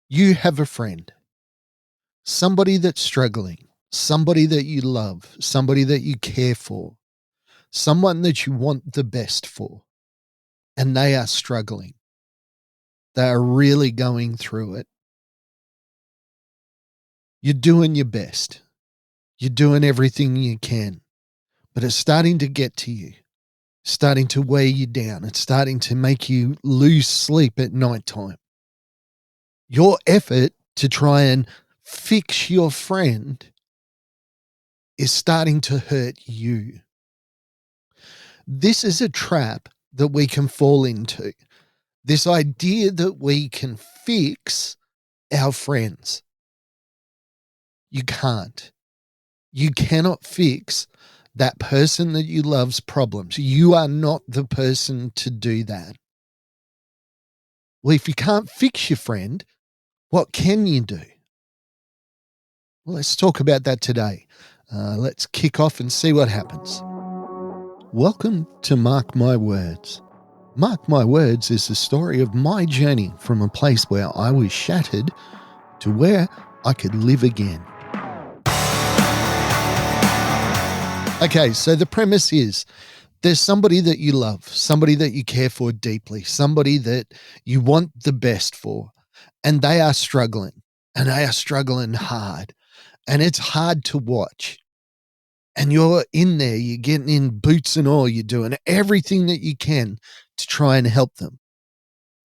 You have a friend, somebody that's struggling, somebody that you love, somebody that you care for, someone that you want the best for, and they are struggling. They are really going through it. You're doing your best. You're doing everything you can, but it's starting to get to you, starting to weigh you down. It's starting to make you lose sleep at nighttime. Your effort to try and fix your friend is starting to hurt you. This is a trap that we can fall into. This idea that we can fix our friends. You can't. You cannot fix that person that you love's problems. You are not the person to do that. Well, if you can't fix your friend, what can you do? Well, let's talk about that today. Let's kick off and see what happens. Welcome to Mark My Words. Mark My Words is the story of my journey from a place where I was shattered to where I could live again. Okay, so the premise is there's somebody that you love, somebody that you care for deeply, somebody that you want the best for, and they are struggling, and they are struggling hard, and it's hard to watch. And you're in there, you're getting in boots and all, you're doing everything that you can to try and help them.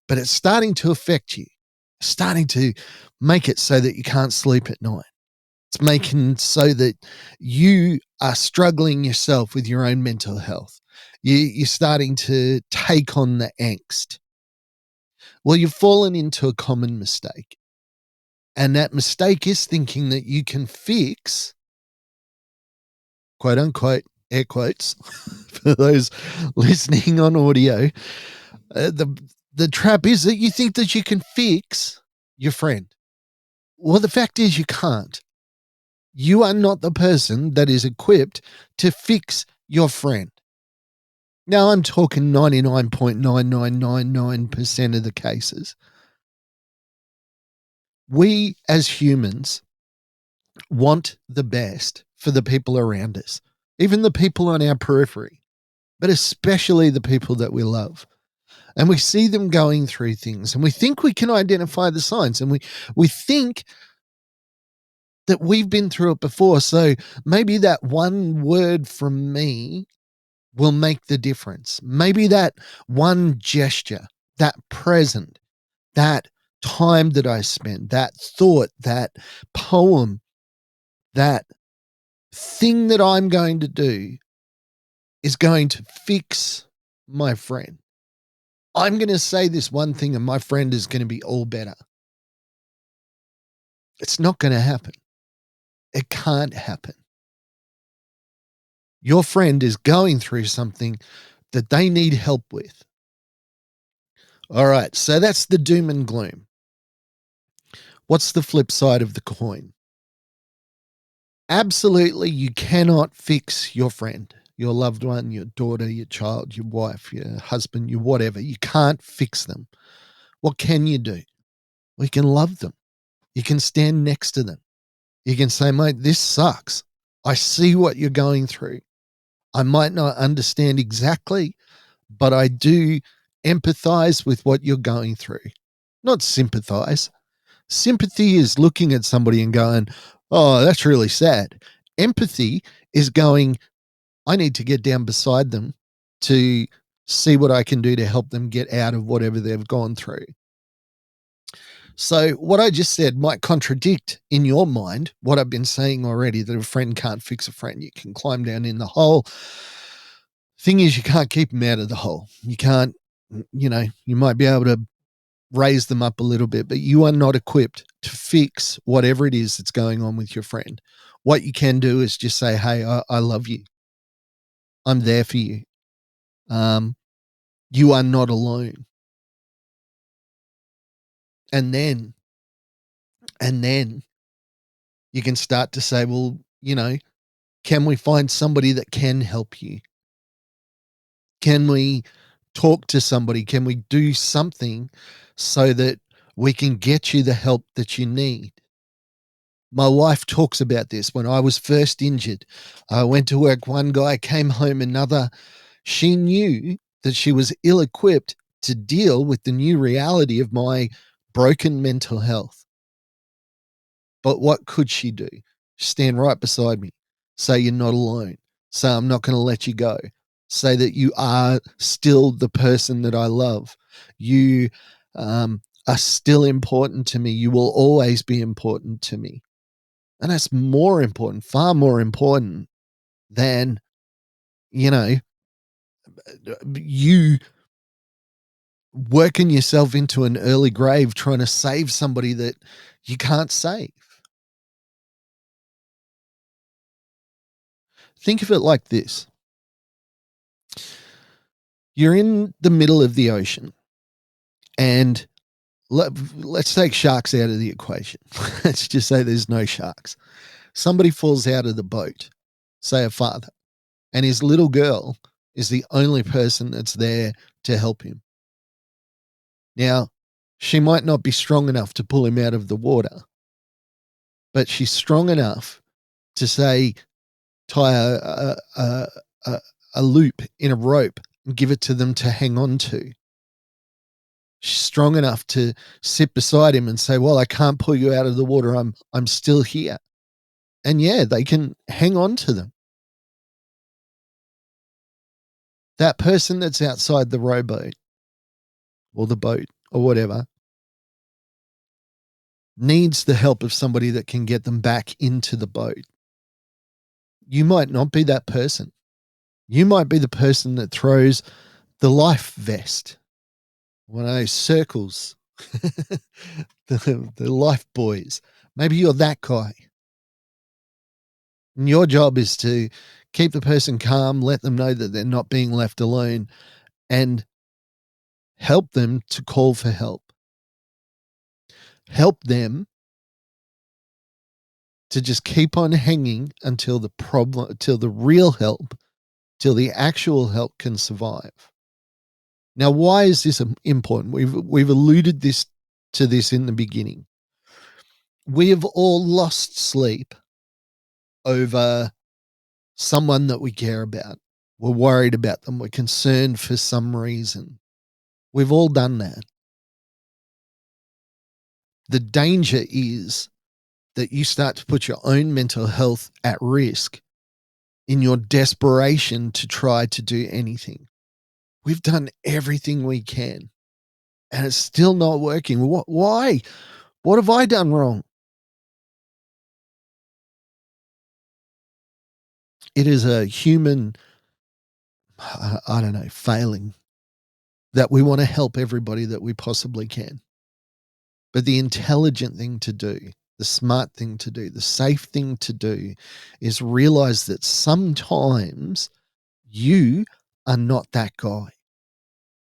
But it's starting to affect you, starting to make it so that you can't sleep at night. It's making so that you are struggling yourself with your own mental health. You're starting to take on the angst. Well, you've fallen into a common mistake. And that mistake is thinking that you can fix, quote unquote, air quotes, for those listening on audio. The trap is that you think that you can fix your friend. Well, the fact is you can't. You are not the person that is equipped to fix your friend. Now, I'm talking 99.9999% of the cases. We as humans want the best for the people around us, even the people on our periphery, but especially the people that we love. And we see them going through things and we think we can identify the signs, and we think that we've been through it before. So maybe that one word from me will make the difference. Maybe that one gesture, that present, that time that I spent, that thought, that poem, that thing that I'm going to do is going to fix my friend. I'm going to say this one thing and my friend is going to be all better. It's not going to happen. It can't happen. Your friend is going through something that they need help with. All right, so that's the doom and gloom. What's the flip side of the coin? Absolutely, you cannot fix your friend, your loved one, your daughter, your child, your wife, your husband, your whatever. You can't fix them. What can you do? We can love them. You can stand next to them. You can say, mate, this sucks. I see what you're going through. I might not understand exactly, but I do empathize with what you're going through. Not sympathize. Sympathy is looking at somebody and going, oh, that's really sad. Empathy is going, I need to get down beside them to see what I can do to help them get out of whatever they've gone through. So what I just said might contradict in your mind what I've been saying already, that a friend can't fix a friend. You can climb down in the hole. Thing is, you can't keep them out of the hole. You can't, you might be able to raise them up a little bit, but you are not equipped to fix whatever it is that's going on with your friend. What you can do is just say, hey, I love you. I'm there for you. You are not alone. And then you can start to say, well, can we find somebody that can help you? Can we talk to somebody? Can we do something so that We can get you the help that you need. My wife talks about this. When I was first injured, I went to work, one guy came home, another. She knew that she was ill equipped to deal with the new reality of my broken mental health. But what could she do? Stand right beside me, say you're not alone, say I'm not going to let you go, say that you are still the person that I love. You are still important to me. You will always be important to me. And that's more important, far more important than, you know, you working yourself into an early grave trying to save somebody that you can't save. Think of it like this: you're in the middle of the ocean, and let's take sharks out of the equation. Let's just say there's no sharks. Somebody falls out of the boat, say a father, and his little girl is the only person that's there to help him. Now, she might not be strong enough to pull him out of the water, but she's strong enough to say, tie a loop in a rope and give it to them to hang on to. She's strong enough to sit beside him and say, well, I can't pull you out of the water. I'm still here. And yeah, they can hang on to them. That person that's outside the rowboat or the boat or whatever needs the help of somebody that can get them back into the boat. You might not be that person. You might be the person that throws the life vest, one of those circles, the life buoys. Maybe you're that guy. And your job is to keep the person calm, let them know that they're not being left alone, and help them to call for help. Help them to just keep on hanging until the problem, till the real help, till the actual help can survive. Now, why is this important? We've alluded to this in the beginning. We have all lost sleep over someone that we care about. We're worried about them. We're concerned for some reason. We've all done that. The danger is that you start to put your own mental health at risk in your desperation to try to do anything. We've done everything we can and it's still not working. Why? What have I done wrong? It is a human, I don't know, failing that we want to help everybody that we possibly can. But the intelligent thing to do, the smart thing to do, the safe thing to do is realize that sometimes you are not that guy.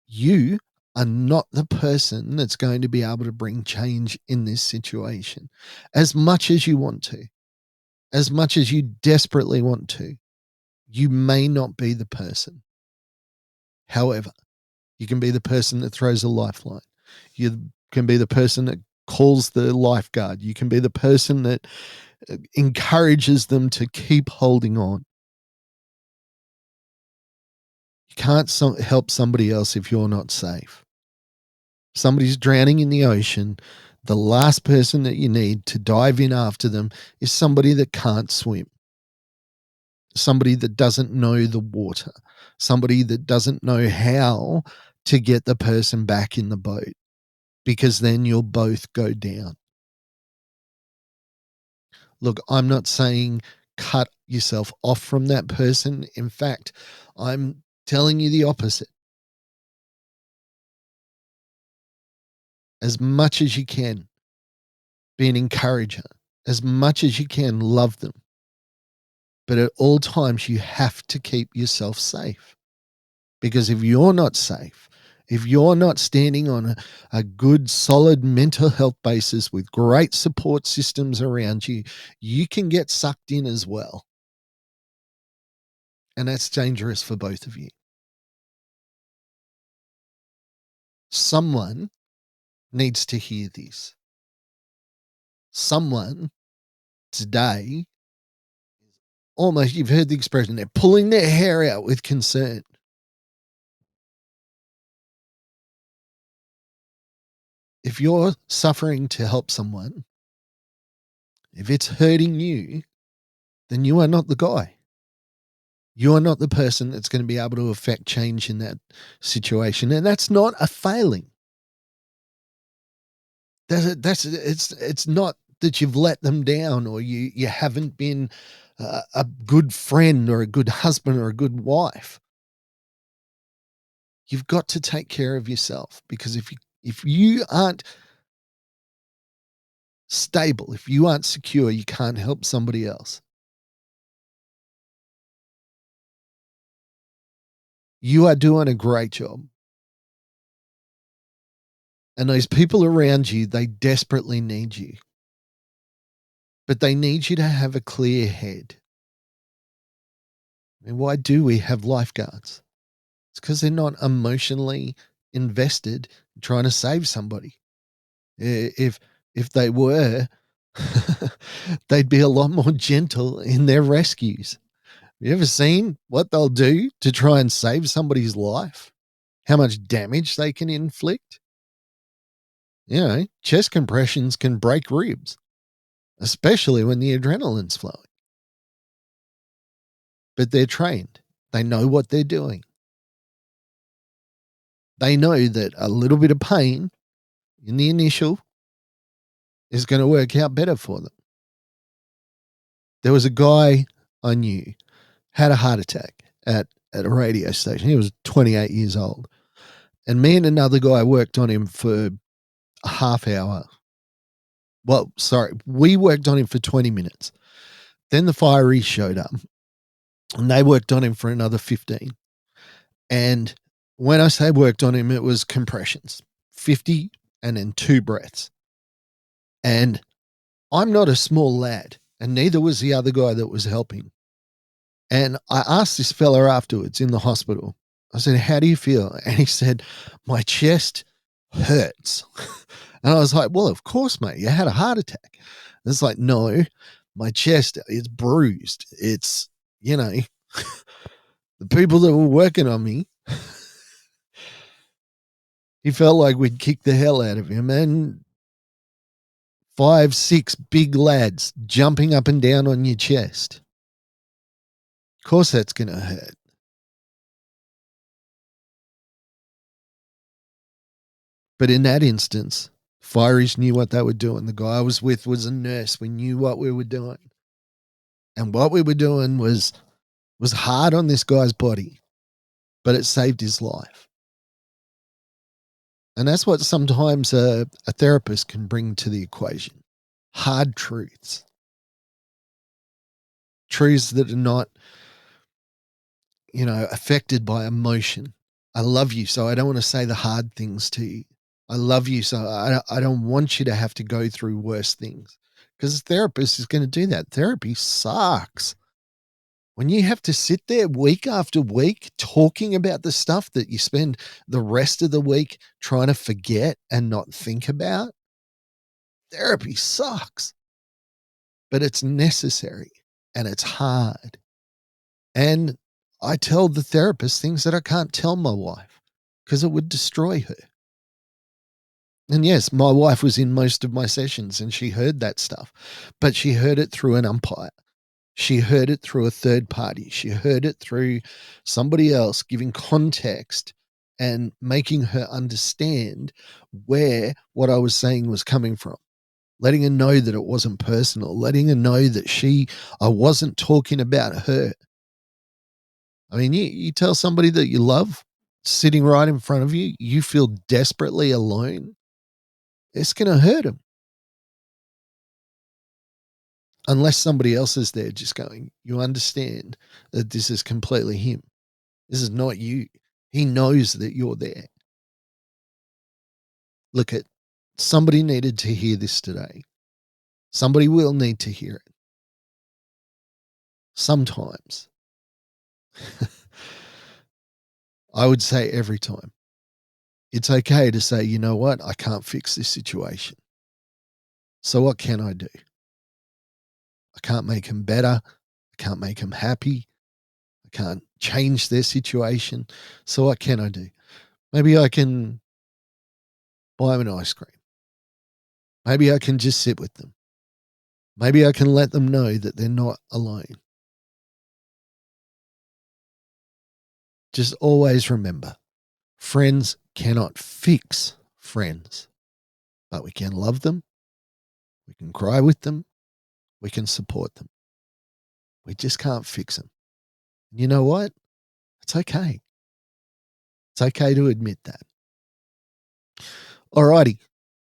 You are not the person that's going to be able to bring change in this situation. As much as you want to, as much as you desperately want to, you may not be the person. However, you can be the person that throws a lifeline. You can be the person that calls the lifeguard. You can be the person that encourages them to keep holding on. You can't help somebody else if you're not safe. Somebody's drowning in the ocean. The last person that you need to dive in after them is somebody that can't swim, somebody that doesn't know the water, somebody that doesn't know how to get the person back in the boat, because then you'll both go down. Look, I'm not saying cut yourself off from that person. In fact, I'm telling you the opposite. As much as you can, be an encourager. As much as you can, love them. But at all times, you have to keep yourself safe. Because if you're not safe, if you're not standing on a good, solid mental health basis with great support systems around you, you can get sucked in as well. And that's dangerous for both of you. Someone needs to hear this. Someone today, almost, you've heard the expression, they're pulling their hair out with concern. If you're suffering to help someone, if it's hurting you, then you are not the guy. You are not the person that's going to be able to affect change in that situation. And that's not a failing. It's not that you've let them down or you haven't been a good friend or a good husband or a good wife. You've got to take care of yourself, because if you aren't stable, if you aren't secure, you can't help somebody else. You are doing a great job. And those people around you, they desperately need you. But they need you to have a clear head. And why do we have lifeguards? It's because they're not emotionally invested in trying to save somebody. If they were, they'd be a lot more gentle in their rescues. You ever seen what they'll do to try and save somebody's life? How much damage they can inflict? Chest compressions can break ribs, especially when the adrenaline's flowing. But they're trained. They know what they're doing. They know that a little bit of pain in the initial is going to work out better for them. There was a guy I knew, had a heart attack at a radio station. He was 28 years old. And me and another guy worked on him for a half hour. Well, sorry, we worked on him for 20 minutes. Then the fireys showed up and they worked on him for another 15. And when I say worked on him, it was compressions, 50 and then 2 breaths. And I'm not a small lad, and neither was the other guy that was helping. And I asked this fella afterwards in the hospital, I said, "How do you feel?" And he said, "My chest hurts." And I was like, "Well, of course, mate, you had a heart attack." And it's like, "No, my chest is bruised. It's, you know, the people that were working on me," he felt like we'd kicked the hell out of him. And 5, 6 big lads jumping up and down on your chest. Of course, that's going to hurt. But in that instance, fireys knew what they were doing. The guy I was with was a nurse. We knew what we were doing. And what we were doing was hard on this guy's body, but it saved his life. And that's what sometimes a therapist can bring to the equation. Hard truths. Truths that are not, affected by emotion. I love you, so I don't want to say the hard things to you. I love you, so I don't want you to have to go through worse things. Because a therapist is going to do that. Therapy sucks. When you have to sit there week after week talking about the stuff that you spend the rest of the week trying to forget and not think about, therapy sucks. But it's necessary and it's hard. And I tell the therapist things that I can't tell my wife because it would destroy her. And yes, my wife was in most of my sessions and she heard that stuff, but she heard it through an umpire. She heard it through a third party. She heard it through somebody else giving context and making her understand where what I was saying was coming from, letting her know that it wasn't personal, letting her know that I wasn't talking about her. I mean, you tell somebody that you love sitting right in front of you, you feel desperately alone, it's going to hurt them. Unless somebody else is there just going, you understand that this is completely him. This is not you. He knows that you're there. Look, somebody needed to hear this today. Somebody will need to hear it. Sometimes. I would say every time. It's okay to say, you know what? I can't fix this situation. So what can I do? I can't make them better. I can't make them happy. I can't change their situation. So what can I do? Maybe I can buy them an ice cream. Maybe I can just sit with them. Maybe I can let them know that they're not alone. Just always remember, friends cannot fix friends, but we can love them. We can cry with them. We can support them. We just can't fix them. You know what? It's okay. It's okay to admit that. Alrighty.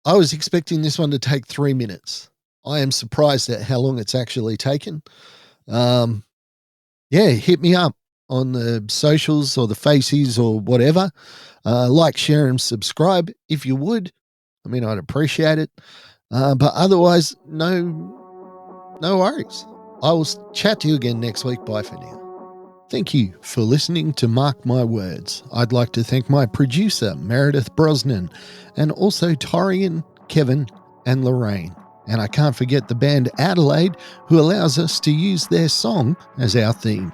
I was expecting this one to take 3 minutes. I am surprised at how long it's actually taken. Yeah, hit me up on the socials or the faces or whatever. Like, share, and subscribe if you would. I mean, I'd appreciate it. But otherwise, no worries. I will chat to you again next week. Bye for now. Thank you for listening to Mark My Words. I'd like to thank my producer, Meredith Brosnan, and also Torian, Kevin, and Lorraine. And I can't forget the band Adelaide, who allows us to use their song as our theme.